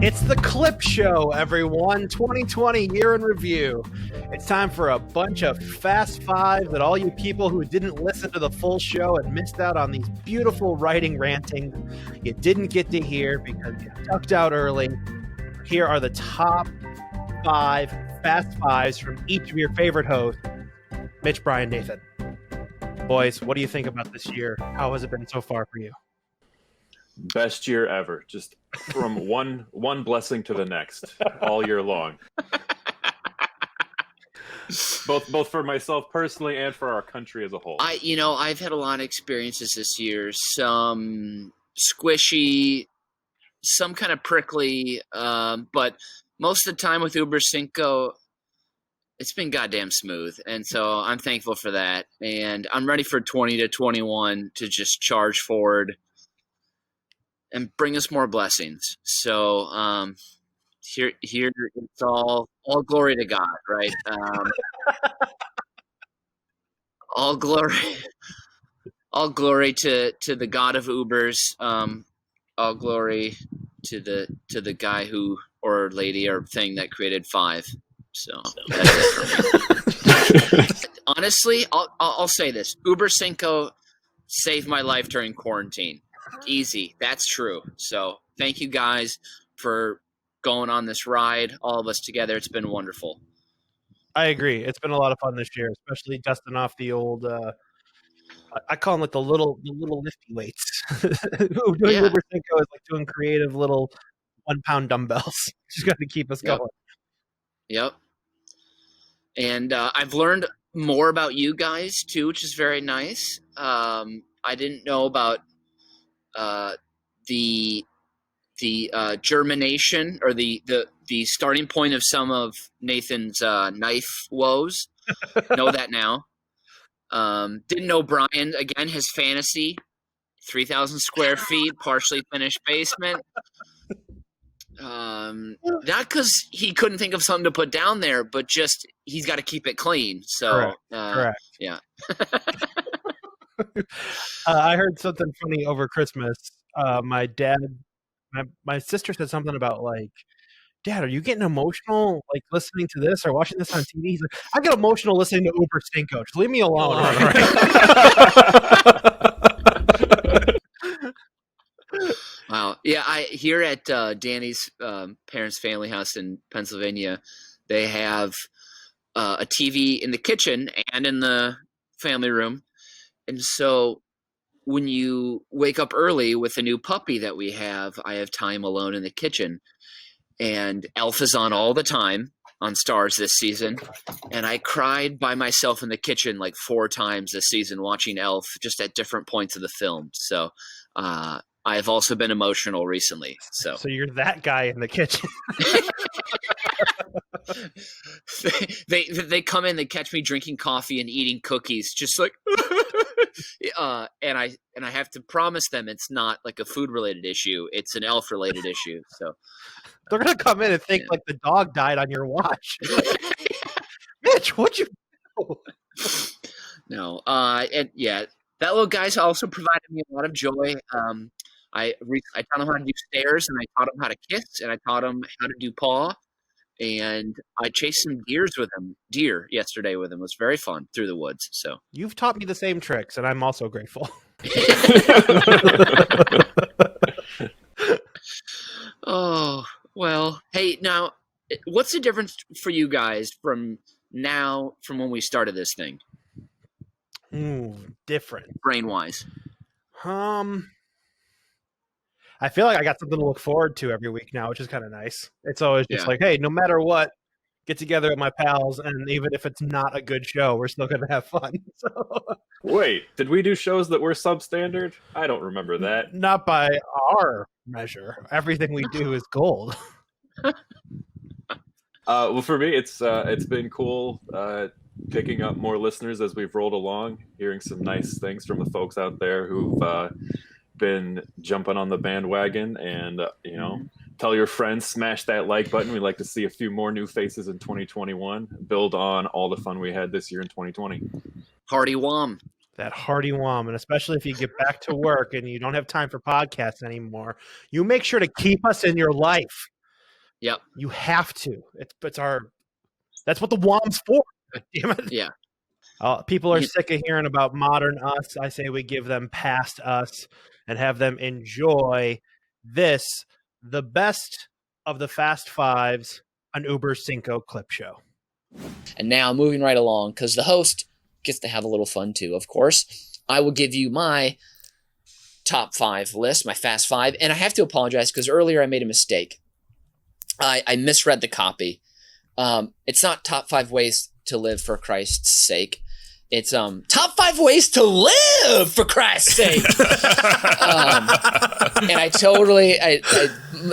It's the Clip Show, everyone. 2020 year in review. It's time for a bunch of fast fives that all you people who didn't listen to the full show and missed out on these beautiful writing ranting you didn't get to hear because you ducked out early. Here are the top 5 fast fives from each of your favorite hosts. Mitch, Brian, Nathan. Boys, what do you think about this year? How has it been so far for you? Best year ever. Just from one blessing to the next all year long. Both for myself personally and for our country as a whole. I've had a lot of experiences this year. Some squishy, some kind of prickly, but most of the time with Über Cinco, it's been goddamn smooth. And so I'm thankful for that. And I'm ready for 20 to 21 to just charge forward and bring us more blessings. So here it's all glory to God, right? All glory to the God of Ubers. All glory to the guy who or lady or thing that created 5. So that's it for me. Honestly, I'll say this: Über Cinco saved my life during quarantine. Easy. That's true. So thank you guys for going on this ride, all of us together. It's been wonderful. I agree. It's been a lot of fun this year, especially dusting off the old, I call them like the little lifty weights. Doing Über Cinco is like doing creative little 1-pound dumbbells. Just got to keep us going. Yep. And I've learned more about you guys too, which is very nice. I didn't know about the germination or the starting point of some of Nathan's knife woes. Know that now. Didn't know Brian, again, his fantasy, 3,000 square feet, partially finished basement. Not because he couldn't think of something to put down there, but just he's got to keep it clean. So, Correct. Yeah. I heard something funny over Christmas. My sister said something about like, Dad, are you getting emotional like listening to this or watching this on TV? He's like, I get emotional listening to Über Cinco. Just leave me alone. Wow. Yeah, I here at Danny's parents' family house in Pennsylvania, they have a TV in the kitchen and in the family room. And so when you wake up early with a new puppy that we have, I have time alone in the kitchen. And Elf is on all the time on Stars this season. And I cried by myself in the kitchen like 4 times this season watching Elf just at different points of the film. So I've also been emotional recently. So you're that guy in the kitchen. They come in, they catch me drinking coffee and eating cookies, just like and I have to promise them it's not like a food related issue, it's an Elf related issue. So they're gonna come in and think like the dog died on your watch. Mitch, what'd you do? No, and yeah, that little guy's also provided me a lot of joy. I taught him how to do stairs, and I taught him how to kiss, and I taught him how to do paw. And I chased some deer yesterday with him. It was very fun through the woods. So you've taught me the same tricks, and I'm also grateful. Oh, well, hey, now, what's the difference for you guys from when we started this thing? Different. Brain-wise. I feel like I got something to look forward to every week now, which is kind of nice. It's always just like, hey, no matter what, get together with my pals, and even if it's not a good show, we're still going to have fun. So. Wait, did we do shows that were substandard? I don't remember that. Not by our measure. Everything we do is gold. Well, for me, it's been cool picking up more listeners as we've rolled along, hearing some nice things from the folks out there who've been jumping on the bandwagon, and tell your friends, smash that like button. We'd like to see a few more new faces in 2021, build on all the fun we had this year in 2020. Hardy Wom. That hearty wom, and especially if you get back to work and you don't have time for podcasts anymore, you make sure to keep us in your life. Yep. You have to. That's what the WOM's for. Damn it. Yeah. People are sick of hearing about modern us. I say we give them past us and have them enjoy this, the best of the Fast Fives, an Über Cinco Clip Show. And now moving right along, because the host gets to have a little fun too, of course. I will give you my top 5 list, my Fast 5. And I have to apologize because earlier I made a mistake. I misread the copy. It's not top 5 ways to live for Christ's sake. It's top 5 ways to live for Christ's sake. And I totally,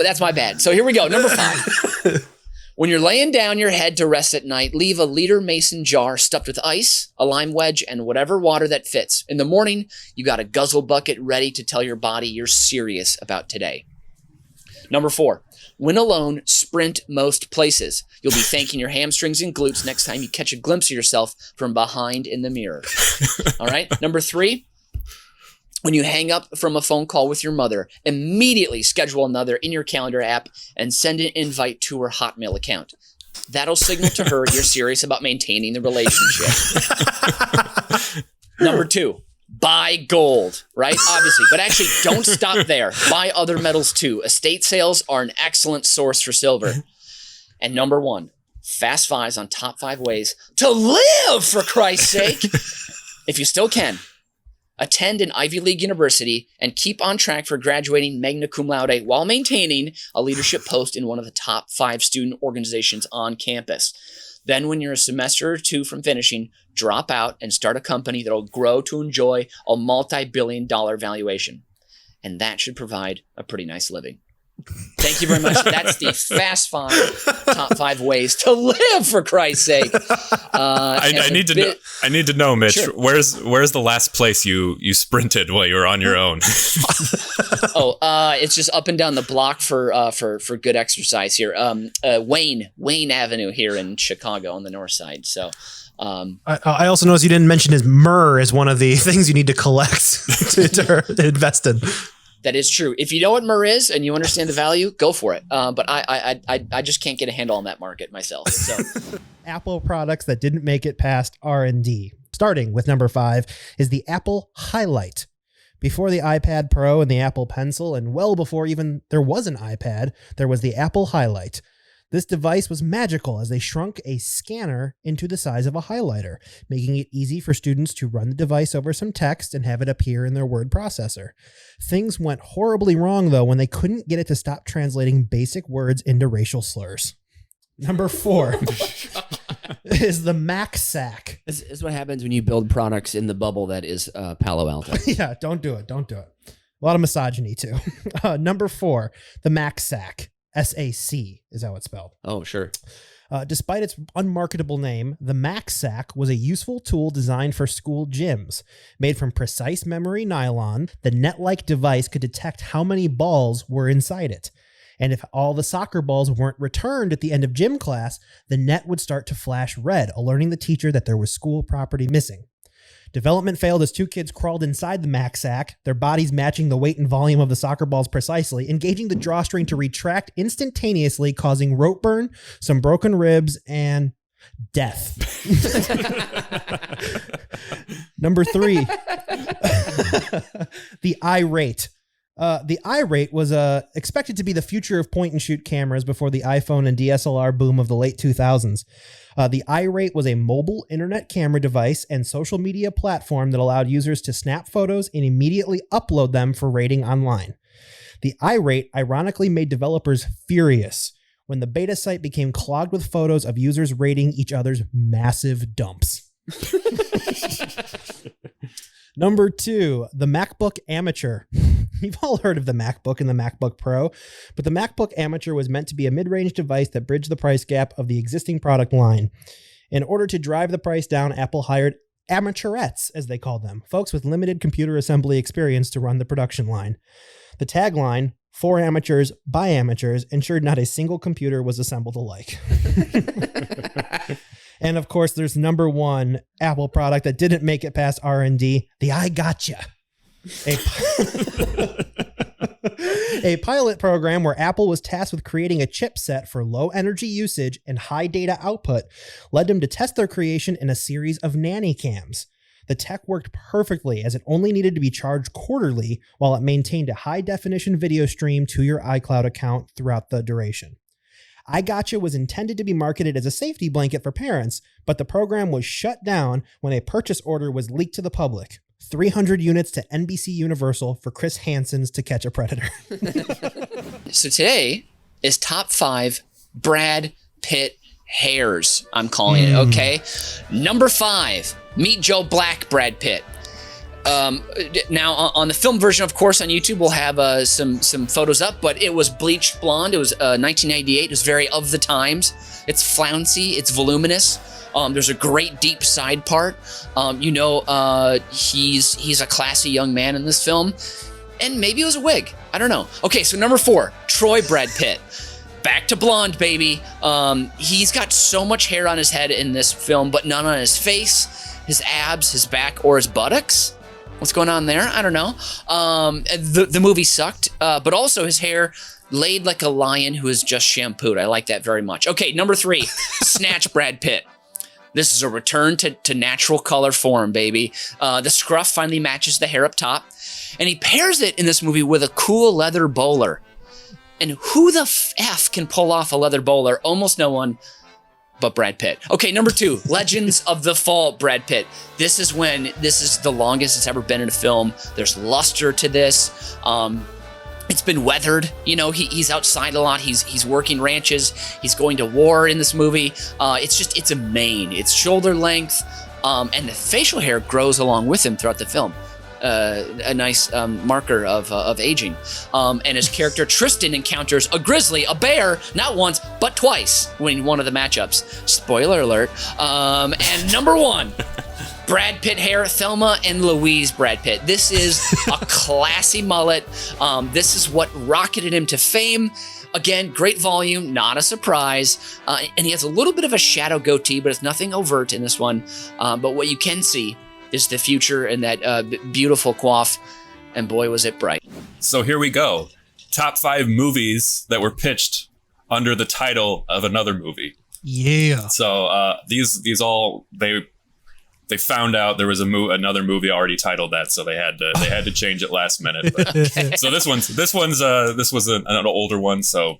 that's my bad. So here we go. Number 5. When you're laying down your head to rest at night, leave a liter mason jar stuffed with ice, a lime wedge, and whatever water that fits. In the morning, you got a guzzle bucket ready to tell your body you're serious about today. Number 4. When alone, sprint most places. You'll be thanking your hamstrings and glutes next time you catch a glimpse of yourself from behind in the mirror. All right. Number 3. When you hang up from a phone call with your mother, immediately schedule another in your calendar app and send an invite to her Hotmail account. That'll signal to her you're serious about maintaining the relationship. Number 2. Buy gold, right? Obviously. But actually, don't stop there. Buy other metals too. Estate sales are an excellent source for silver. And number 1, Fast Fives on top 5 ways to live, for Christ's sake. If you still can, attend an Ivy League university and keep on track for graduating magna cum laude while maintaining a leadership post in one of the top 5 student organizations on campus. Then when you're a semester or 2 from finishing, drop out and start a company that'll grow to enjoy a multi-billion-dollar valuation. And that should provide a pretty nice living. Thank you very much. That's the Fast 5 top 5 ways to live, for Christ's sake. I need to know, Mitch. Sure. Where's the last place you sprinted while you were on your own? It's just up and down the block for good exercise here. Wayne Avenue here in Chicago on the north side. So. I also noticed you didn't mention his myrrh as one of the things you need to collect to invest in. That is true. If you know what myrrh is and you understand the value, go for it. But I just can't get a handle on that market myself. So. Apple products that didn't make it past R&D. Starting with number 5 is the Apple Highlight. Before the iPad Pro and the Apple Pencil, and well before even there was an iPad, there was the Apple Highlight. This device was magical as they shrunk a scanner into the size of a highlighter, making it easy for students to run the device over some text and have it appear in their word processor. Things went horribly wrong, though, when they couldn't get it to stop translating basic words into racial slurs. Number 4 is the Mac Sack. This is what happens when you build products in the bubble that is Palo Alto. Yeah, don't do it. A lot of misogyny, too. Number 4, the Mac Sack. SAC is how it's spelled. Oh, sure. Despite its unmarketable name, the Mac Sack was a useful tool designed for school gyms. Made from precise memory nylon, the net-like device could detect how many balls were inside it. And if all the soccer balls weren't returned at the end of gym class, the net would start to flash red, alerting the teacher that there was school property missing. Development failed as 2 kids crawled inside the Mac Sack, their bodies matching the weight and volume of the soccer balls precisely, engaging the drawstring to retract instantaneously, causing rope burn, some broken ribs, and death. Number 3, the iRate. The iRate was expected to be the future of point-and-shoot cameras before the iPhone and DSLR boom of the late 2000s. The iRate was a mobile internet camera device and social media platform that allowed users to snap photos and immediately upload them for rating online. The iRate ironically made developers furious when the beta site became clogged with photos of users rating each other's massive dumps. Number 2, the MacBook Amateur. You've all heard of the MacBook and the MacBook Pro, but the MacBook Amateur was meant to be a mid-range device that bridged the price gap of the existing product line. In order to drive the price down, Apple hired amateurettes, as they called them, folks with limited computer assembly experience to run the production line. The tagline, "For amateurs, by amateurs," ensured not a single computer was assembled alike. And of course, there's number 1 Apple product that didn't make it past R&D, the iGotcha. A pilot program where Apple was tasked with creating a chipset for low energy usage and high data output led them to test their creation in a series of nanny cams. The tech worked perfectly as it only needed to be charged quarterly while it maintained a high-definition video stream to your iCloud account throughout the duration. iGotcha was intended to be marketed as a safety blanket for parents, but the program was shut down when a purchase order was leaked to the public. 300 units to NBC Universal for Chris Hansen's To Catch a Predator. So today is top 5 Brad Pitt hairs, I'm calling it, okay? Number 5, Meet Joe Black Brad Pitt. Now, on the film version, of course, on YouTube, we'll have some photos up, but it was bleached blonde. It was 1998. It was very of the times. It's flouncy. It's voluminous. There's a great deep side part. He's a classy young man in this film. And maybe it was a wig. I don't know. Okay, so number 4, Troy Brad Pitt. Back to blonde, baby. He's got so much hair on his head in this film, but none on his face, his abs, his back, or his buttocks. What's going on there? I don't know. The movie sucked, but also his hair laid like a lion who is just shampooed. I like that very much. Okay, number 3, Snatch Brad Pitt. This is a return to natural color form, baby. The scruff finally matches the hair up top, and he pairs it in this movie with a cool leather bowler. And who the F can pull off a leather bowler? Almost no one but Brad Pitt. Okay, number 2, Legends of the Fall Brad Pitt. This is the longest it's ever been in a film. There's luster to this. It's been weathered. You know, he's outside a lot. He's working ranches. He's going to war in this movie. It's a mane. It's shoulder length. And the facial hair grows along with him throughout the film. A nice marker of aging. And his character Tristan encounters a grizzly, a bear, not once, but twice when one of the matchups. Spoiler alert. And number 1, Brad Pitt hair, Thelma and Louise Brad Pitt. This is a classy mullet. This is what rocketed him to fame. Again, great volume, not a surprise. And he has a little bit of a shadow goatee, but it's nothing overt in this one. But what you can see is the future and that beautiful coif, and boy, was it bright. So here we go. Top 5 movies that were pitched under the title of another movie. Yeah. So these all they found out there was another movie already titled that, so they had to change it last minute. But, okay. So this was an older one. So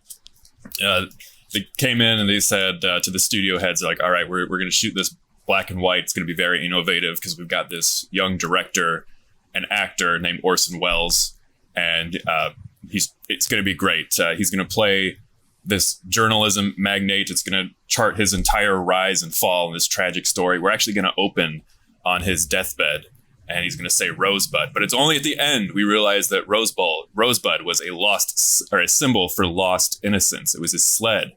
they came in and they said to the studio heads, like, all right, we're going to shoot this black and white. It's going to be very innovative because we've got this young director and actor named Orson Welles, and it's going to be great. He's going to play this journalism magnate. It's going to chart his entire rise and fall in this tragic story. We're actually going to open on his deathbed, and he's going to say Rosebud. But it's only at the end we realize that Rosebud was a symbol for lost innocence. It was his sled.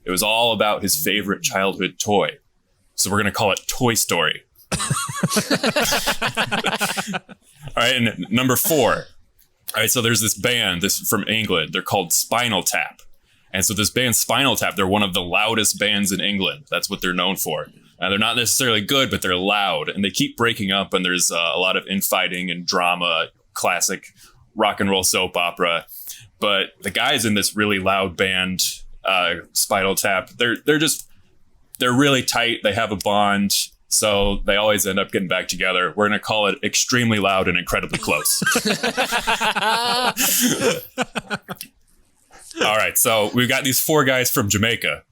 It was all about his favorite childhood toy. So we're going to call it Toy Story. All right, and number 4. All right, so there's this band from England. They're called Spinal Tap. And so this band Spinal Tap, they're one of the loudest bands in England. That's what they're known for. They're not necessarily good, but they're loud. And they keep breaking up, and there's a lot of infighting and drama, classic rock and roll soap opera. But the guys in this really loud band, Spinal Tap, they're really tight. They have a bond. So they always end up getting back together. We're going to call it Extremely Loud and Incredibly Close. All right. So we've got these 4 guys from Jamaica,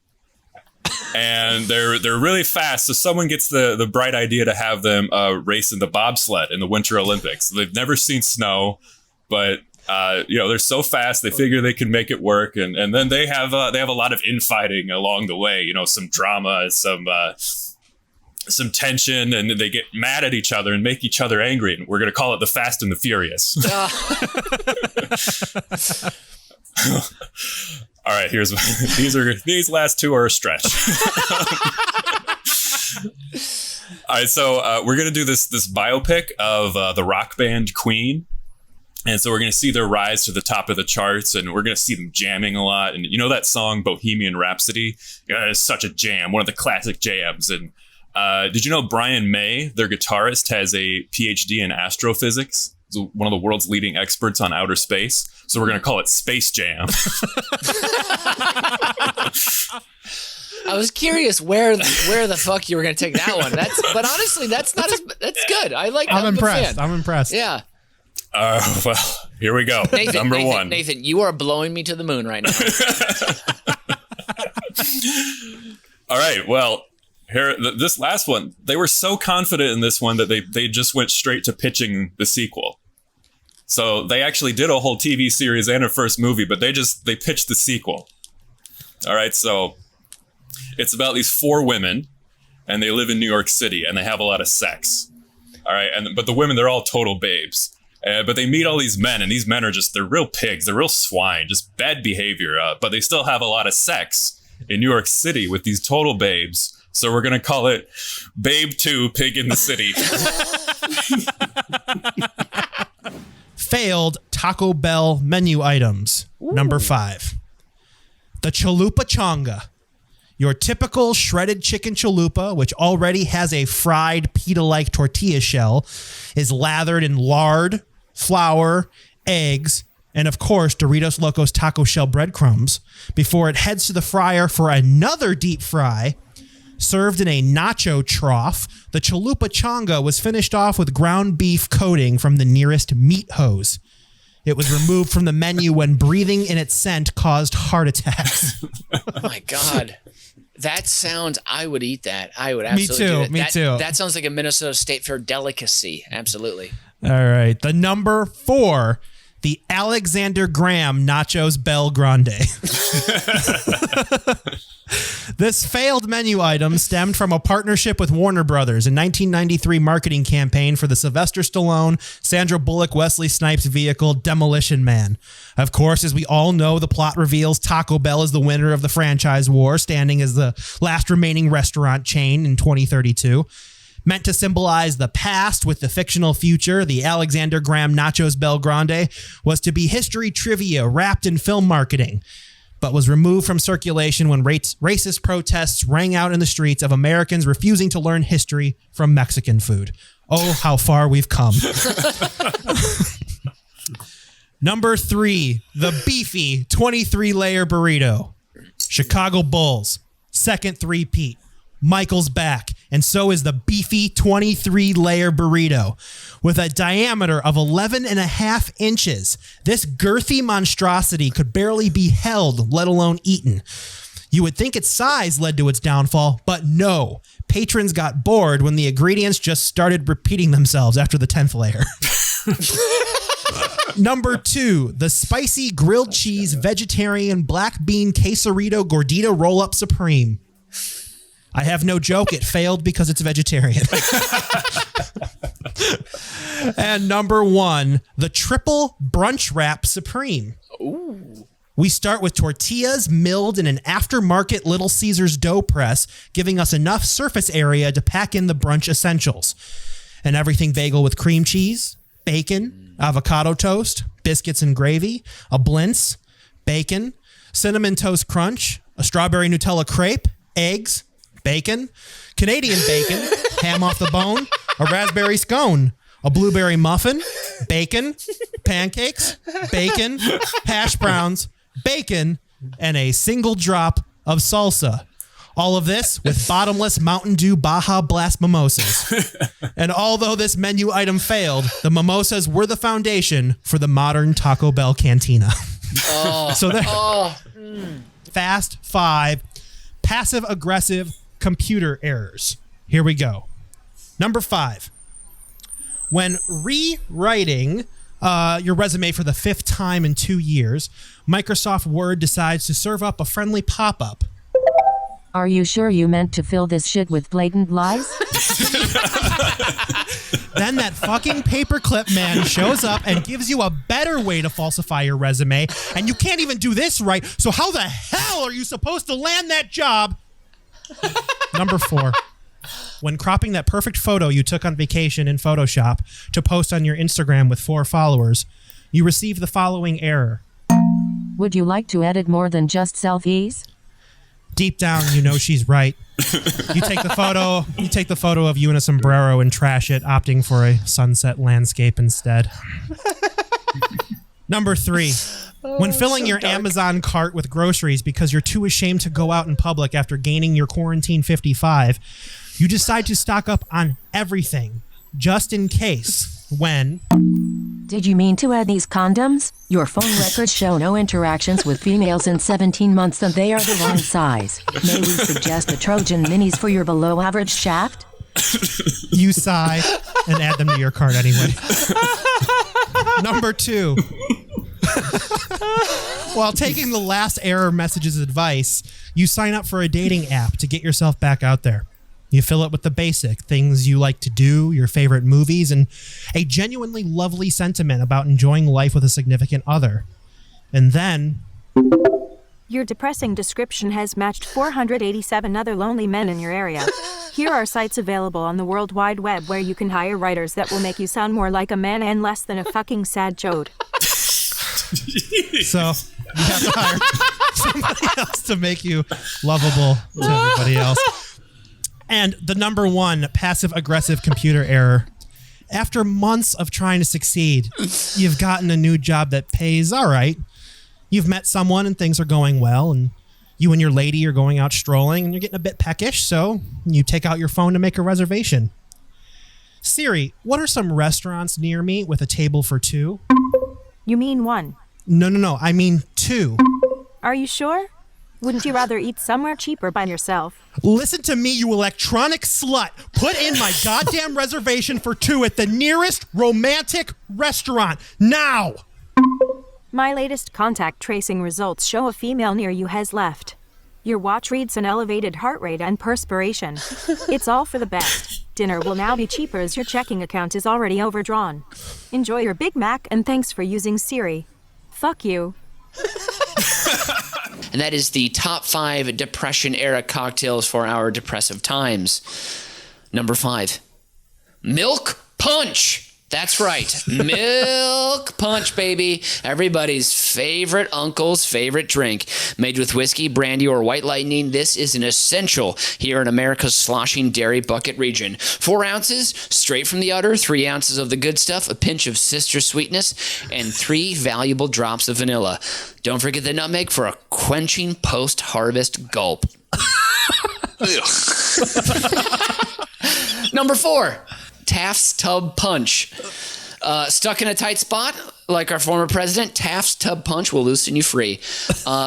and they're really fast. So someone gets the bright idea to have them race in the bobsled in the Winter Olympics. They've never seen snow, but they're so fast. They figure they can make it work, and then they have a lot of infighting along the way. You know, some drama, some tension, and they get mad at each other and make each other angry. And we're going to call it the Fast and the Furious. All right, these last 2 are a stretch. All right, so we're going to do this biopic of the rock band Queen. And so we're going to see their rise to the top of the charts, and we're going to see them jamming a lot. And you know that song Bohemian Rhapsody? It's such a jam, one of the classic jams. And did you know Brian May, their guitarist, has a PhD in astrophysics? one of the world's leading experts on outer space. So we're going to call it Space Jam. I was curious where the fuck you were going to take that one. But honestly, that's good. I like. I'm impressed. A fan. I'm impressed. Yeah. Well, here we go. Number one. Nathan, you are blowing me to the moon right now. All right. Well, here, this last one, they were so confident in this one that they just went straight to pitching the sequel. So they actually did a whole TV series and a first movie, but they pitched the sequel. All right. So it's about these 4 women, and they live in New York City, and they have a lot of sex. All right. But the women, they're all total babes. But they meet all these men, and these men are they're real pigs. They're real swine, just bad behavior. But they still have a lot of sex in New York City with these total babes. So we're going to call it Babe 2, Pig in the City. Failed Taco Bell menu items. Ooh. Number 5. The Chalupa Chonga. Your typical shredded chicken chalupa, which already has a fried pita-like tortilla shell, is lathered in lard, flour, eggs, and of course, Doritos Locos taco shell breadcrumbs before it heads to the fryer for another deep fry. Served in a nacho trough, the Chalupa Chonga was finished off with ground beef coating from the nearest meat hose. It was removed from the menu when breathing in its scent caused heart attacks. Oh my God. That sounds, I would eat that. I would absolutely do that. Me too. That sounds like a Minnesota State Fair delicacy. Absolutely. All right. The number 4, the Alexander Graham Nachos Bel Grande. This failed menu item stemmed from a partnership with Warner Brothers in 1993 marketing campaign for the Sylvester Stallone, Sandra Bullock, Wesley Snipes vehicle Demolition Man. Of course, as we all know, the plot reveals Taco Bell is the winner of the franchise war, standing as the last remaining restaurant chain in 2032. Meant to symbolize the past with the fictional future, the Alexander Graham Nachos Bel Grande was to be history trivia wrapped in film marketing, but was removed from circulation when racist protests rang out in the streets of Americans refusing to learn history from Mexican food. Oh, how far we've come. Number 3, the beefy 23-layer burrito. Chicago Bulls, second three-peat. Michael's back, and so is the beefy 23-layer burrito. With a diameter of 11.5 inches, this girthy monstrosity could barely be held, let alone eaten. You would think its size led to its downfall, but no. Patrons got bored when the ingredients just started repeating themselves after the 10th layer. Number 2, the spicy grilled cheese vegetarian black bean quesarito gordita roll-up supreme. I have no joke. It failed because it's vegetarian. And number 1, the triple brunch wrap supreme. Ooh. We start with tortillas milled in an aftermarket Little Caesars dough press, giving us enough surface area to pack in the brunch essentials. An everything bagel with cream cheese, bacon, avocado toast, biscuits and gravy, a blintz, bacon, cinnamon toast crunch, a strawberry Nutella crepe, eggs, bacon, Canadian bacon, ham off the bone, a raspberry scone, a blueberry muffin, bacon, pancakes, bacon, hash browns, bacon, and a single drop of salsa. All of this with bottomless Mountain Dew Baja Blast mimosas. And although this menu item failed, the mimosas were the foundation for the modern Taco Bell cantina. Oh, so Fast 5, passive-aggressive computer errors. Here we go. Number 5. When rewriting your resume for the 5th time in 2 years, Microsoft Word decides to serve up a friendly pop-up. Are you sure you meant to fill this shit with blatant lies? Then that fucking paperclip man shows up and gives you a better way to falsify your resume, and you can't even do this right, so how the hell are you supposed to land that job? Number 4. When cropping that perfect photo you took on vacation in Photoshop to post on your Instagram with 4 followers, you receive the following error. Would you like to edit more than just selfies? Deep down, you know she's right. You take the photo of you in a sombrero and trash it, opting for a sunset landscape instead. Number 3. When filling your Amazon cart with groceries because you're too ashamed to go out in public after gaining your quarantine 55, you decide to stock up on everything, just in case, when... Did you mean to add these condoms? Your phone records show no interactions with females in 17 months and they are the wrong size. May we suggest the Trojan minis for your below average shaft? You sigh and add them to your cart anyway. Number 2. While taking the last error message's advice, you sign up for a dating app to get yourself back out there. You fill it with the basic things you like to do, your favorite movies, and a genuinely lovely sentiment about enjoying life with a significant other. And then... Your depressing description has matched 487 other lonely men in your area. Here are sites available on the World Wide Web where you can hire writers that will make you sound more like a man and less than a fucking sad chode. So you have to hire somebody else to make you lovable to everybody else. And the number 1 passive-aggressive computer error. After months of trying to succeed, you've gotten a new job that pays all right. You've met someone and things are going well, and you and your lady are going out strolling and you're getting a bit peckish, so you take out your phone to make a reservation. Siri, what are some restaurants near me with a table for 2? You mean 1? No, I mean 2. Are you sure? Wouldn't you rather eat somewhere cheaper by yourself? Listen to me, you electronic slut. Put in my goddamn reservation for 2 at the nearest romantic restaurant. Now! My latest contact tracing results show a female near you has left. Your watch reads an elevated heart rate and perspiration. It's all for the best. Dinner will now be cheaper as your checking account is already overdrawn. Enjoy your Big Mac and thanks for using Siri. Fuck you. And that is the top 5 depression-era cocktails for our depressive times. Number 5, milk punch. That's right, milk punch, baby. Everybody's favorite uncle's favorite drink. Made with whiskey, brandy, or white lightning, this is an essential here in America's sloshing dairy bucket region. 4 ounces, straight from the udder, 3 ounces of the good stuff, a pinch of sister sweetness, and 3 valuable drops of vanilla. Don't forget the nutmeg for a quenching post-harvest gulp. Number 4. Taft's Tub Punch. Stuck in a tight spot, like our former president, Taft's Tub Punch will loosen you free.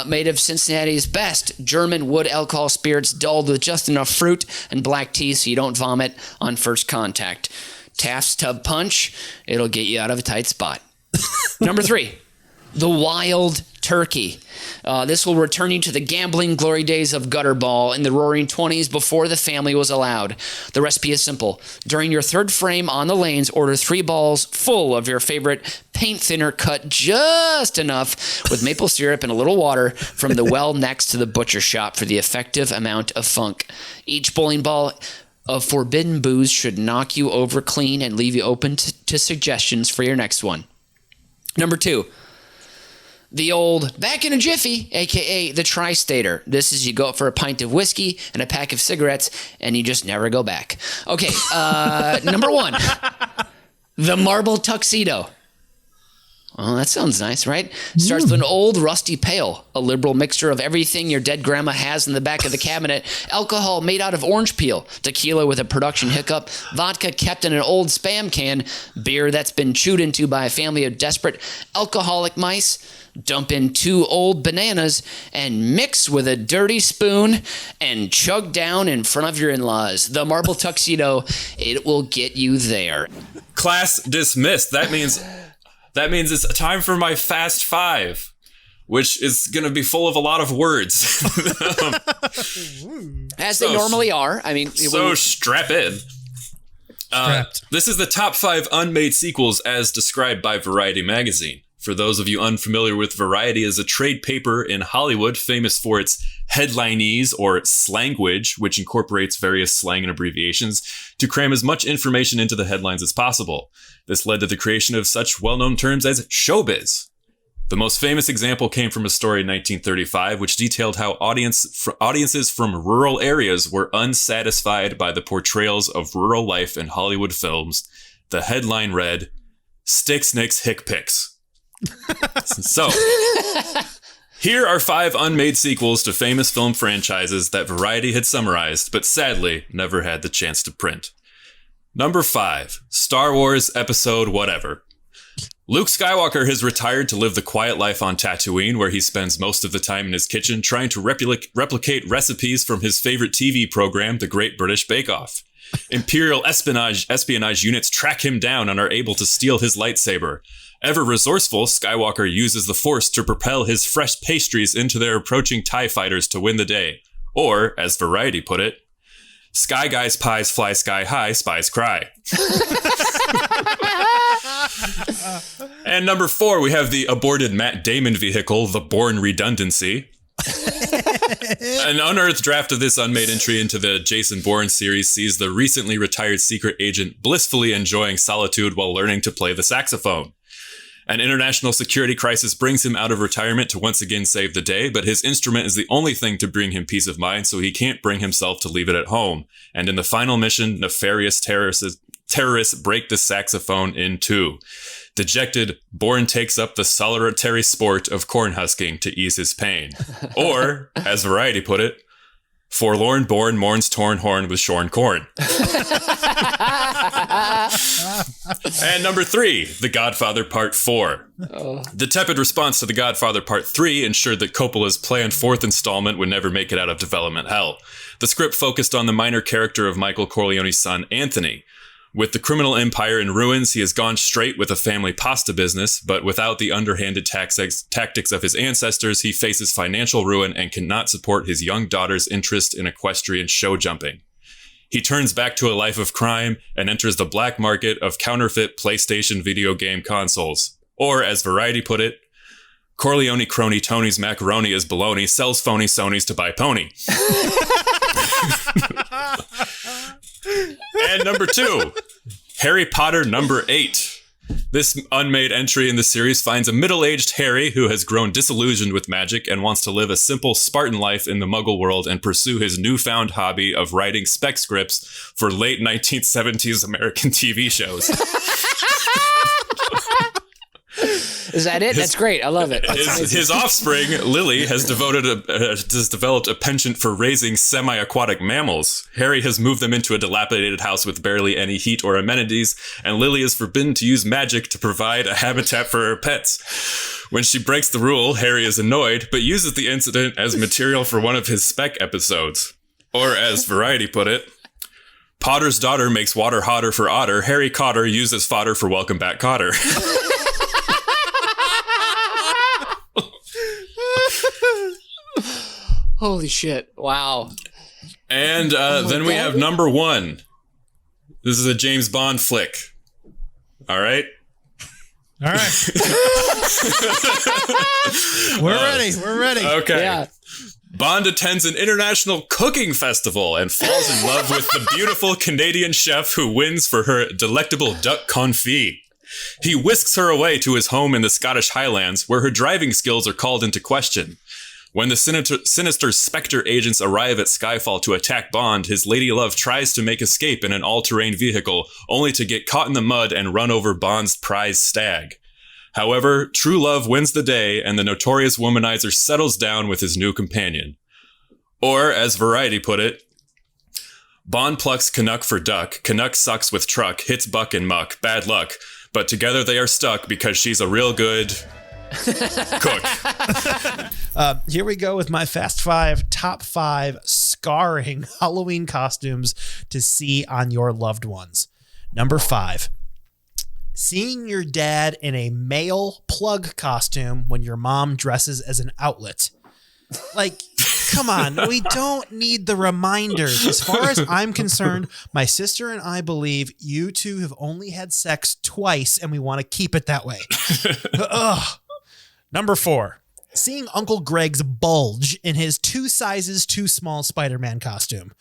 Made of Cincinnati's best German wood alcohol spirits, dulled with just enough fruit and black tea so you don't vomit on first contact. Taft's Tub Punch, it'll get you out of a tight spot. Number 3, the Wild Turkey. This will return you to the gambling glory days of Gutterball in the roaring 20s before the family was allowed. The recipe is simple. During your third frame on the lanes, order 3 balls full of your favorite paint thinner cut just enough with maple syrup and a little water from the well next to the butcher shop for the effective amount of funk. Each bowling ball of forbidden booze should knock you over clean and leave you open to suggestions for your next one. Number 2. The old back in a jiffy, a.k.a. the tri-stater. This is you go out for a pint of whiskey and a pack of cigarettes, and you just never go back. Okay, number 1. The marble tuxedo. Oh, that sounds nice, right? Starts with an old rusty pail, a liberal mixture of everything your dead grandma has in the back of the cabinet, alcohol made out of orange peel, tequila with a production hiccup, vodka kept in an old Spam can, beer that's been chewed into by a family of desperate alcoholic mice. Dump in 2 old bananas and mix with a dirty spoon and chug down in front of your in-laws. The marble tuxedo, it will get you there. Class dismissed. That means it's time for my Fast 5, which is going to be full of a lot of words. As they normally are. I mean, strap in. This is the top 5 unmade sequels as described by Variety magazine. For those of you unfamiliar with Variety, is a trade paper in Hollywood famous for its headlinees or slangwage, which incorporates various slang and abbreviations to cram as much information into the headlines as possible. This led to the creation of such well-known terms as showbiz. The most famous example came from a story in 1935, which detailed how audiences from rural areas were unsatisfied by the portrayals of rural life in Hollywood films. The headline read, "Sticks Nicks Hick Picks." So, here are 5 unmade sequels to famous film franchises that Variety had summarized, but sadly never had the chance to print. Number 5, Star Wars Episode Whatever. Luke Skywalker has retired to live the quiet life on Tatooine, where he spends most of the time in his kitchen trying to replicate recipes from his favorite TV program, The Great British Bake Off. Imperial espionage units track him down and are able to steal his lightsaber. Ever resourceful, Skywalker uses the Force to propel his fresh pastries into their approaching TIE fighters to win the day. Or, as Variety put it, "Sky Guy's pies fly sky high, spies cry." And number 4, we have the aborted Matt Damon vehicle, the Bourne Redundancy. An unearthed draft of this unmade entry into the Jason Bourne series sees the recently retired secret agent blissfully enjoying solitude while learning to play the saxophone. An international security crisis brings him out of retirement to once again save the day, but his instrument is the only thing to bring him peace of mind, so he can't bring himself to leave it at home. And in the final mission, nefarious terrorists break the saxophone in 2. Dejected, Bourne takes up the solitary sport of cornhusking to ease his pain. Or, as Variety put it, "Forlorn Bourne mourns torn horn with shorn corn." And number 3, The Godfather Part 4. The tepid response to The Godfather Part 3 ensured that Coppola's planned 4th installment would never make it out of development hell. The script focused on the minor character of Michael Corleone's son, Anthony. With the criminal empire in ruins, he has gone straight with a family pasta business, but without the underhanded tactics of his ancestors, he faces financial ruin and cannot support his young daughter's interest in equestrian show jumping. He turns back to a life of crime and enters the black market of counterfeit PlayStation video game consoles. Or, as Variety put it, "Corleone crony Tony's macaroni is baloney, sells phony Sonys to buy pony." And number 2, Harry Potter number 8. This unmade entry in the series finds a middle-aged Harry who has grown disillusioned with magic and wants to live a simple Spartan life in the Muggle world and pursue his newfound hobby of writing spec scripts for late 1970s American TV shows. Is that it? That's great. I love it. His offspring, Lily, has developed a penchant for raising semi-aquatic mammals. Harry has moved them into a dilapidated house with barely any heat or amenities, and Lily is forbidden to use magic to provide a habitat for her pets. When she breaks the rule, Harry is annoyed, but uses the incident as material for one of his spec episodes. Or, as Variety put it, "Potter's daughter makes water hotter for Otter. Harry Cotter uses fodder for Welcome Back Cotter." Holy shit. Wow. And then we have number 1. This is a James Bond flick. All right? All right. We're ready. Okay. Yeah. Bond attends an international cooking festival and falls in love with the beautiful Canadian chef who wins for her delectable duck confit. He whisks her away to his home in the Scottish Highlands, where her driving skills are called into question. When the sinister Spectre agents arrive at Skyfall to attack Bond, his lady love tries to make escape in an all-terrain vehicle, only to get caught in the mud and run over Bond's prize stag. However, true love wins the day, and the notorious womanizer settles down with his new companion. Or, as Variety put it, Bond plucks Canuck for duck, Canuck sucks with truck, hits Buck and Muck, bad luck, but together they are stuck because she's a real good... cook. Here we go with my Fast 5 top 5 scarring Halloween costumes to see on your loved ones. Number 5, seeing your dad in a male plug costume when your mom dresses as an outlet. Like, come on, we don't need the reminders. As far as I'm concerned, my sister and I believe you two have only had sex twice and we want to keep it that way. Ugh. Number 4, seeing Uncle Greg's bulge in his 2 sizes too small Spider-Man costume.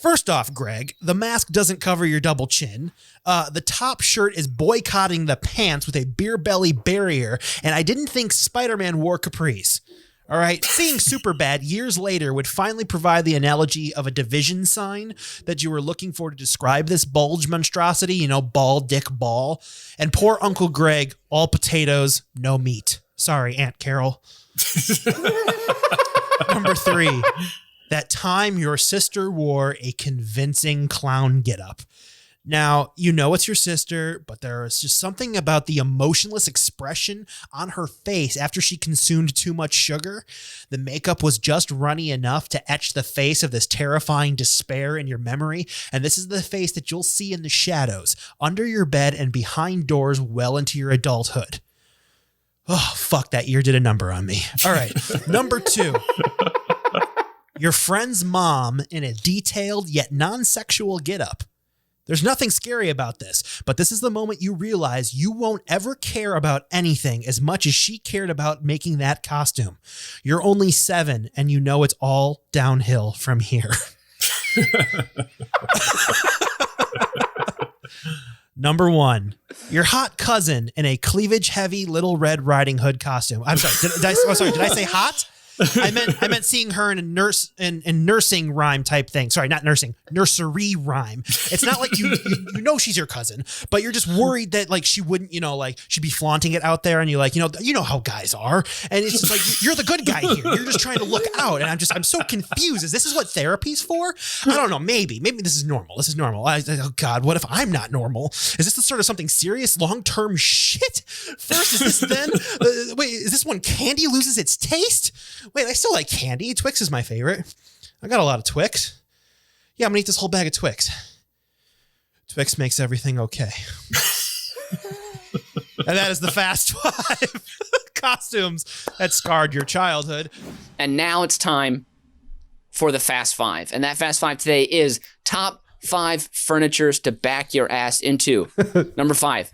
First off, Greg, the mask doesn't cover your double chin. The top shirt is boycotting the pants with a beer belly barrier, and I didn't think Spider-Man wore capris. All right, seeing Superbad years later would finally provide the analogy of a division sign that you were looking for to describe this bulge monstrosity, you know, ball, dick, ball. And poor Uncle Greg, all potatoes, no meat. Sorry, Aunt Carol. Number 3, that time your sister wore a convincing clown getup. Now, you know it's your sister, but there is just something about the emotionless expression on her face after she consumed too much sugar. The makeup was just runny enough to etch the face of this terrifying despair in your memory, and this is the face that you'll see in the shadows, under your bed and behind doors well into your adulthood. Oh, fuck, that ear did a number on me. All right, number 2. Your friend's mom in a detailed yet non-sexual getup. There's nothing scary about this, but this is the moment you realize you won't ever care about anything as much as she cared about making that costume. You're only 7, and you know it's all downhill from here. Number 1, your hot cousin in a cleavage-heavy Little Red Riding Hood costume. I'm sorry. Did I say hot? I meant seeing her in a nursing rhyme type thing. Sorry, not nursing, nursery rhyme. It's not like you know she's your cousin, but you're just worried that like she wouldn't, you know, like she'd be flaunting it out there, and you're like, you know how guys are, and it's just like you're the good guy here. You're just trying to look out, and I'm so confused. Is this what therapy's for? I don't know. Maybe this is normal. This is normal. Oh God, what if I'm not normal? Is this the sort of something serious, long-term shit? First, is this then? Wait, is this when candy loses its taste? Wait, I still like candy. Twix is my favorite. I got a lot of Twix. Yeah, I'm gonna eat this whole bag of Twix. Twix makes everything okay. And that is the Fast 5 costumes that scarred your childhood. And now it's time for the Fast 5. And that Fast 5 today is top 5 furnitures to back your ass into. Number 5.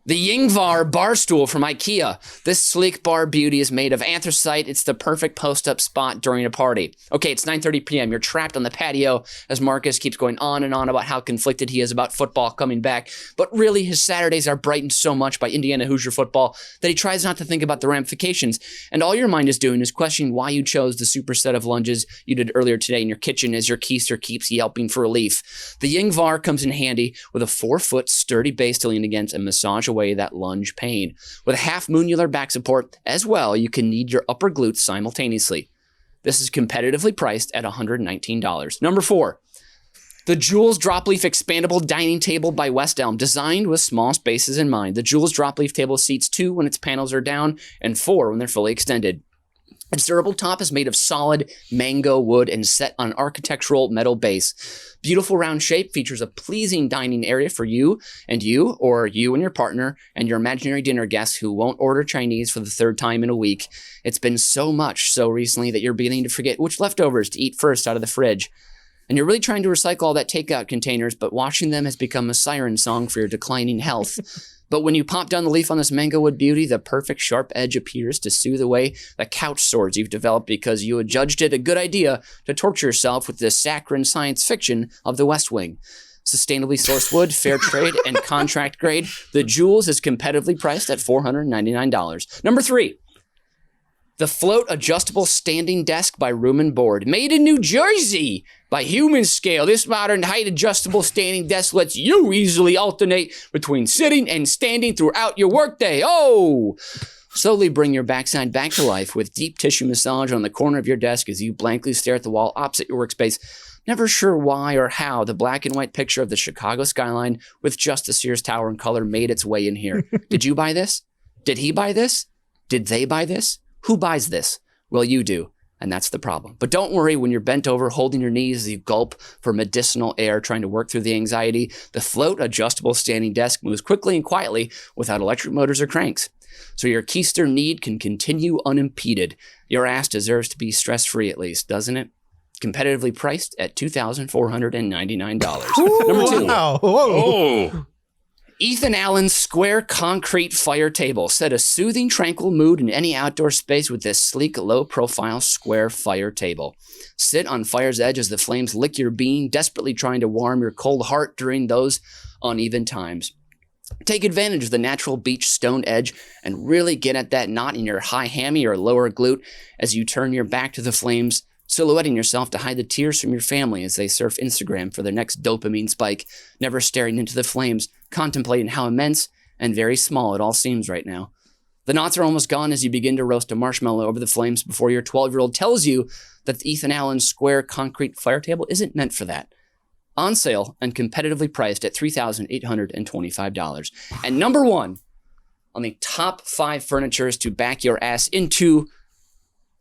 The Yngvar bar stool from IKEA. This sleek bar beauty is made of anthracite. It's the perfect post-up spot during a party. Okay, it's 9:30 p.m. You're trapped on the patio as Marcus keeps going on and on about how conflicted he is about football coming back. But really, his Saturdays are brightened so much by Indiana Hoosier football that he tries not to think about the ramifications. And all your mind is doing is questioning why you chose the superset of lunges you did earlier today in your kitchen as your keister keeps yelping for relief. The Yngvar comes in handy with a 4-foot sturdy base to lean against and massage away that lunge pain. With a half moonular back support as well, you can knead your upper glutes simultaneously. This is competitively priced at $119. Number 4, the Jules Dropleaf Expandable Dining Table by West Elm, designed with small spaces in mind. The Jules Dropleaf table seats 2 when its panels are down and 4 when they're fully extended. Its durable top is made of solid mango wood and set on an architectural metal base. Beautiful round shape, features a pleasing dining area for you and your partner and your imaginary dinner guests who won't order Chinese for the 3rd time in a week. It's been so much so recently that you're beginning to forget which leftovers to eat first out of the fridge. And you're really trying to recycle all that takeout containers, but washing them has become a siren song for your declining health. But when you pop down the leaf on this mango wood beauty, the perfect sharp edge appears to soothe away the couch sores you've developed because you adjudged it a good idea to torture yourself with the saccharine science fiction of the West Wing. Sustainably sourced wood, fair trade, and contract grade, the Jules is competitively priced at $499. Number 3. The Float Adjustable Standing Desk by Room and Board. Made in New Jersey by Human Scale. This modern height adjustable standing desk lets you easily alternate between sitting and standing throughout your workday. Oh! Slowly bring your backside back to life with deep tissue massage on the corner of your desk as you blankly stare at the wall opposite your workspace. Never sure why or how the black and white picture of the Chicago skyline with just the Sears Tower in color made its way in here. Did you buy this? Did he buy this? Did they buy this? Who buys this? Well, you do, and that's the problem. But don't worry when you're bent over holding your knees as you gulp for medicinal air trying to work through the anxiety. The Float Adjustable Standing Desk moves quickly and quietly without electric motors or cranks. So your keister need can continue unimpeded. Your ass deserves to be stress-free at least, doesn't it? Competitively priced at $2,499. Number 2. Wow. Whoa. Ethan Allen's square concrete fire table. Set a soothing, tranquil mood in any outdoor space with this sleek, low-profile square fire table. Sit on fire's edge as the flames lick your being, desperately trying to warm your cold heart during those uneven times. Take advantage of the natural beach stone edge and really get at that knot in your high hammy or lower glute as you turn your back to the flames, silhouetting yourself to hide the tears from your family as they surf Instagram for their next dopamine spike, never staring into the flames, contemplating how immense and very small it all seems right now. The knots are almost gone as you begin to roast a marshmallow over the flames before your 12-year-old tells you that the Ethan Allen square concrete fire table isn't meant for that. On sale and competitively priced at $3,825. And number one on the top 5 furnitures to back your ass into